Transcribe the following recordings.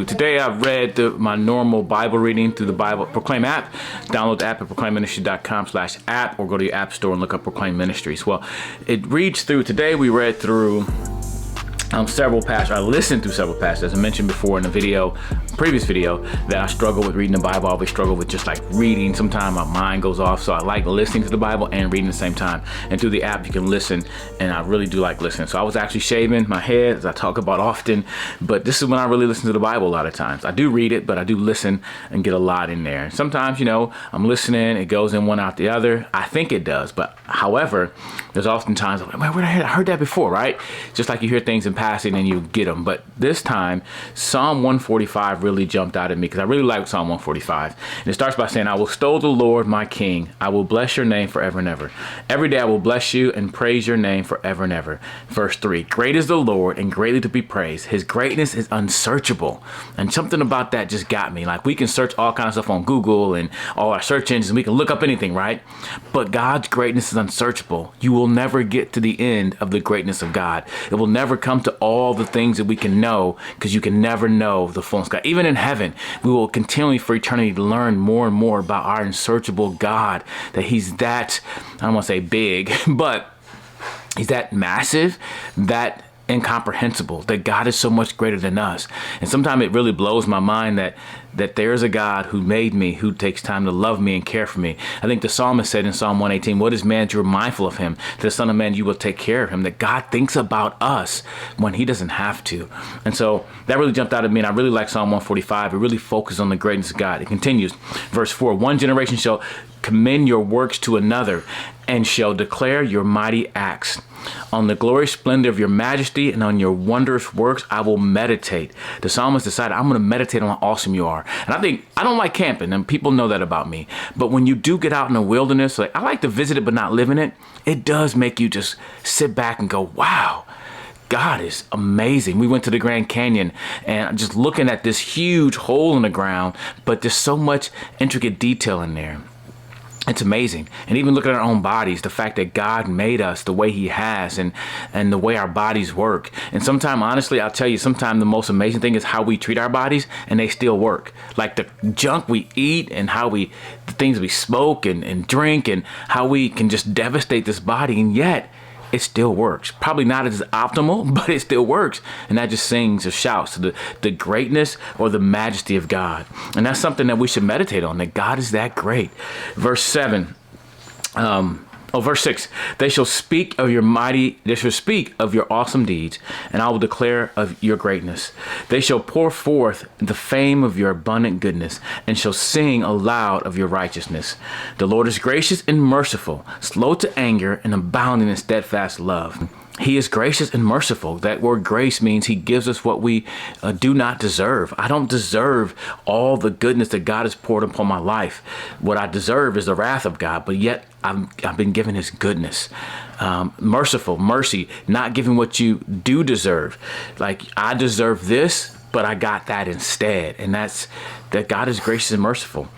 Today I've read my normal Bible reading through the Bible Proclaim app. Download the app at proclaimministries.com/app or go to your app store and look up Proclaim Ministries. Well, it reads through, today we read through several passages. I listened to several passages. As I mentioned before in the previous video, that I struggle with reading the Bible. I always struggle with just like reading. Sometimes my mind goes off, so I like listening to the Bible and reading at the same time. And through the app, you can listen, and I really do like listening. So I was actually shaving my head, as I talk about often, but this is when I really listen to the Bible a lot of times. I do read it, but I do listen and get a lot in there. Sometimes, I'm listening, it goes in one out the other. I think it does, but however, there's often times, I heard that before, right? Just like you hear things in passing and you get them. But this time, Psalm 145 really jumped out at me because I really like Psalm 145. And it starts by saying, I will extol the Lord, my King. I will bless your name forever and ever. Every day I will bless you and praise your name forever and ever. Verse 3, great is the Lord and greatly to be praised. His greatness is unsearchable. And something about that just got me. Like, we can search all kinds of stuff on Google and all our search engines, and we can look up anything, right? But God's greatness is unsearchable. You will never get to the end of the greatness of God. It will never come to all the things that we can know, because you can never know the fullness of God. Even in heaven, we will continually for eternity learn more and more about our unsearchable God, that he's that, I don't want to say big, but he's that massive, that incomprehensible, that God is so much greater than us. And sometimes it really blows my mind that there's a God who made me, who takes time to love me and care for me. I think the psalmist said in Psalm 118, what is man that you're mindful of him? To the son of man, you will take care of him. That God thinks about us when he doesn't have to. And so that really jumped out at me, and I really like Psalm 145. It really focuses on the greatness of God. It continues, verse 4, one generation shall commend your works to another and shall declare your mighty acts. On the glorious splendor of your majesty and on your wondrous works, I will meditate. The psalmist decided, I'm going to meditate on how awesome you are. And I don't like camping, and people know that about me. But when you do get out in the wilderness, like, I like to visit it but not live in it, it does make you just sit back and go, wow, God is amazing. We went to the Grand Canyon and just looking at this huge hole in the ground, but there's so much intricate detail in there. It's amazing. And even looking at our own bodies, the fact that God made us the way he has, and the way our bodies work. And sometimes, honestly, I'll tell you, sometimes the most amazing thing is how we treat our bodies and they still work. Like the junk we eat and the things we smoke and drink, and how we can just devastate this body, and yet it still works. Probably not as optimal, but it still works. And that just sings or shouts to the greatness or the majesty of God. And that's something that we should meditate on, that God is that great. Verse 7. Verse 6, they shall speak of your awesome deeds, and I will declare of your greatness. They shall pour forth the fame of your abundant goodness, and shall sing aloud of your righteousness. The Lord is gracious and merciful, slow to anger, and abounding in steadfast love. He is gracious and merciful. That word grace means he gives us what we do not deserve. I don't deserve all the goodness that God has poured upon my life. What I deserve is the wrath of God, but yet I've been given his goodness. Merciful, mercy, not giving what you do deserve. Like, I deserve this, but I got that instead. And that's that God is gracious and merciful.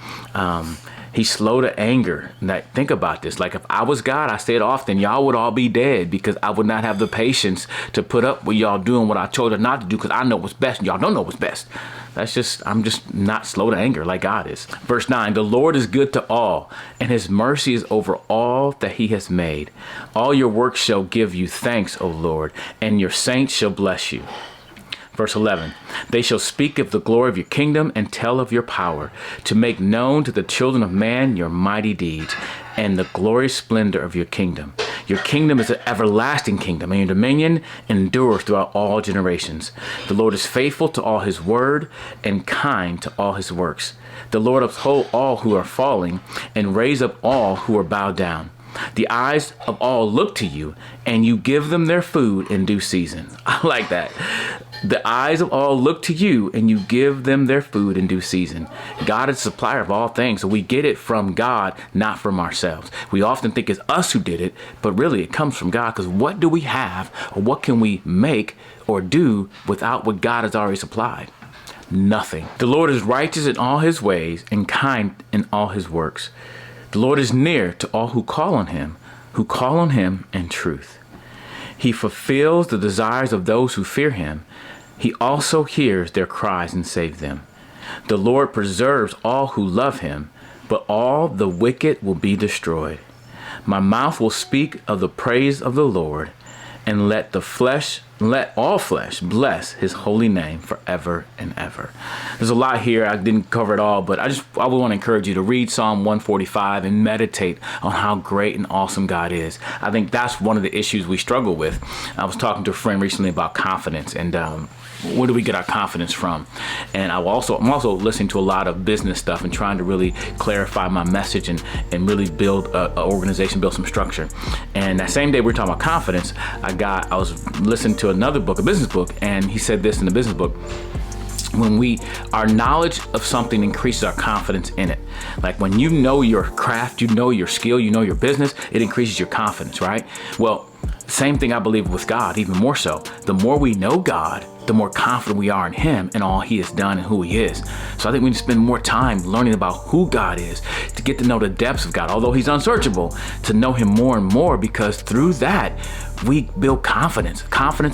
He's slow to anger. Think about this. Like, if I was God, I say it often, y'all would all be dead, because I would not have the patience to put up with y'all doing what I told her not to do, because I know what's best and y'all don't know what's best. I'm just not slow to anger like God is. Verse 9, the Lord is good to all, and his mercy is over all that he has made. All your works shall give you thanks, O Lord, and your saints shall bless you. Verse 11, they shall speak of the glory of your kingdom and tell of your power, to make known to the children of man your mighty deeds and the glorious splendor of your kingdom. Your kingdom is an everlasting kingdom, and your dominion endures throughout all generations. The Lord is faithful to all his word and kind to all his works. The Lord uphold all who are falling and raise up all who are bowed down. The eyes of all look to you, and you give them their food in due season. I like that. The eyes of all look to you, and you give them their food in due season. God is the supplier of all things, so we get it from God, not from ourselves. We often think it's us who did it, but really it comes from God, because what do we have, or what can we make or do without what God has already supplied? Nothing. The Lord is righteous in all his ways and kind in all his works. The Lord is near to all who call on him in truth. He fulfills the desires of those who fear him, He also hears their cries and saves them. The Lord preserves all who love him, but all the wicked will be destroyed. My mouth will speak of the praise of the Lord, and let all flesh bless his holy name forever and ever. There's a lot here. I didn't cover it all, but I would want to encourage you to read Psalm 145 and meditate on how great and awesome God is. I think that's one of the issues we struggle with. I was talking to a friend recently about confidence, and where do we get our confidence from? And I'm also listening to a lot of business stuff and trying to really clarify my message and really build an organization, build some structure. And that same day we were talking about confidence, I was listening to another book, a business book, and he said this in the business book: when our knowledge of something increases our confidence in it. Like when you know your craft, you know your skill, you know your business, it increases your confidence, right? Well, same thing I believe with God, even more so. The more we know God, the more confident we are in him and all he has done and who he is. So I think we need to spend more time learning about who God is, to get to know the depths of God, although he's unsearchable, to know him more and more, because through that, we build confidence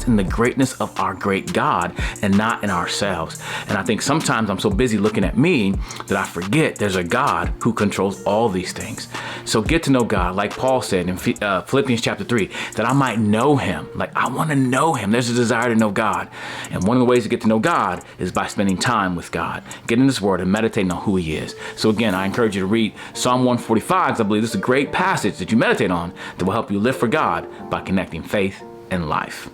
in the greatness of our great God and not in ourselves. And I think sometimes I'm so busy looking at me that I forget there's a God who controls all these things. So get to know God, like Paul said in Philippians chapter 3, that I might know him. Like I want to know him. There's a desire to know God. And one of the ways to get to know God is by spending time with God, getting this word and meditating on who he is. So again, I encourage you to read Psalm 145, because I believe this is a great passage that you meditate on that will help you live for God by connecting faith and life.